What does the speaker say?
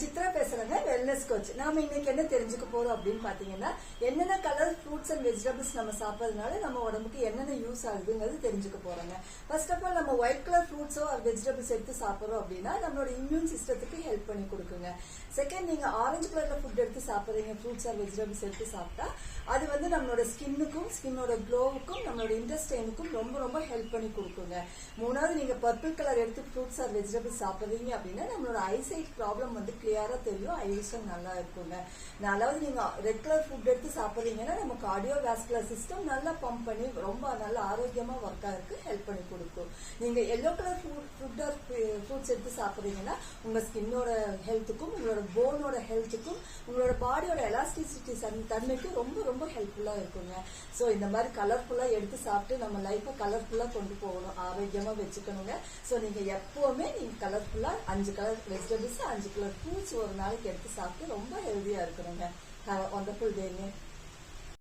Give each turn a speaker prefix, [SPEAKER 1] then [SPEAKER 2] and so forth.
[SPEAKER 1] சித்ரா பேசுறேங்க, wellness coach. நாம இன்னைக்கு என்ன தெரிஞ்சுக்க போறோம் அப்படின்னு பாத்தீங்கன்னா, என்னென்ன கலர் ஃப்ரூட்ஸ் அண்ட் வெஜிடபிள்ஸ் நம்ம சாப்பிட்றதுனால நம்ம உடம்புக்கு என்னென்ன யூஸ் ஆகுதுங்கிறது தெரிஞ்சுக்க போறோங்க. ஃபர்ஸ்ட் ஆஃப் ஆல் நம்ம ஒயிட் கலர் ஃப்ரூட்ஸோ வெஜிடபிள்ஸ் எடுத்து சாப்பிட்றோம் அப்படின்னா நம்மளோட இம்யூன் சிஸ்டத்துக்கு ஹெல்ப் பண்ணி கொடுக்குங்க. செகண்ட், நீங்க ஆரஞ்சு கலர்ல ஃபுட் எடுத்து சாப்பிட்றீங்க, ஃப்ரூட்ஸ் ஆர் வெஜிடபிள்ஸ் எடுத்து சாப்பிட்டா அது வந்து நம்மளோட ஸ்கின்னுக்கும் ஸ்கின்னோட க்ளோவுக்கும் நம்மளோட இன்டெஸ்டைனுக்கும் ரொம்ப ரொம்ப ஹெல்ப் பண்ணி கொடுக்குங்க. மூணாவது, நீங்க பர்பிள் கலர் எடுத்து ஃப்ரூட்ஸ் ஆர் வெஜிடபிள்ஸ் சாப்பிட்றீங்க அப்படின்னா நம்மளோட ஐசைட் ப்ராப்ளம் வந்து கிளியரா தெரியும், ஐ விஷன் நல்லா இருக்குங்க. நாலாவது, நீங்க ரெட் கலர் ஃபுட் எடுத்து சாப்பிட்றீங்கன்னா நம்ம கார்டியோ வாஸ்குலர் சிஸ்டம் நல்லா பம்ப் பண்ணி ரொம்ப நல்ல ஆரோக்கியமா ஒர்க் ஆகிறதுக்கு ஹெல்ப் பண்ணி கொடுக்கும். நீங்க yellow colour food or fruits எடுத்து சாப்பிட்றீங்கன்னா உங்க ஸ்கின்னோட ஹெல்த்துக்கும் உங்களோட போனோட ஹெல்த்துக்கும் உங்களோட பாடியோட எலாஸ்டிசிட்டி தன்மைக்கும் ரொம்ப ரொம்ப ஹெல்ப்ஃபுல்லா இருக்குங்க. ஸோ இந்த மாதிரி கலர்ஃபுல்லா எடுத்து சாப்பிட்டு நம்ம லைஃபை கலர்ஃபுல்லா கொண்டு போகணும், ஆரோக்கியமா வச்சுக்கணுங்க. ஸோ நீங்க எப்பவுமே நீங்க கலர்ஃபுல்லா 5 கலர் வெஜிடபிள்ஸ் 5 கலர் ஃப்ரூட்ஸ் ஒரு நாளைக்கு எடுத்து சாப்பிட்டு ரொம்ப ஹெல்தியா இருக்கணுங்க. Have a wonderful டேங்க.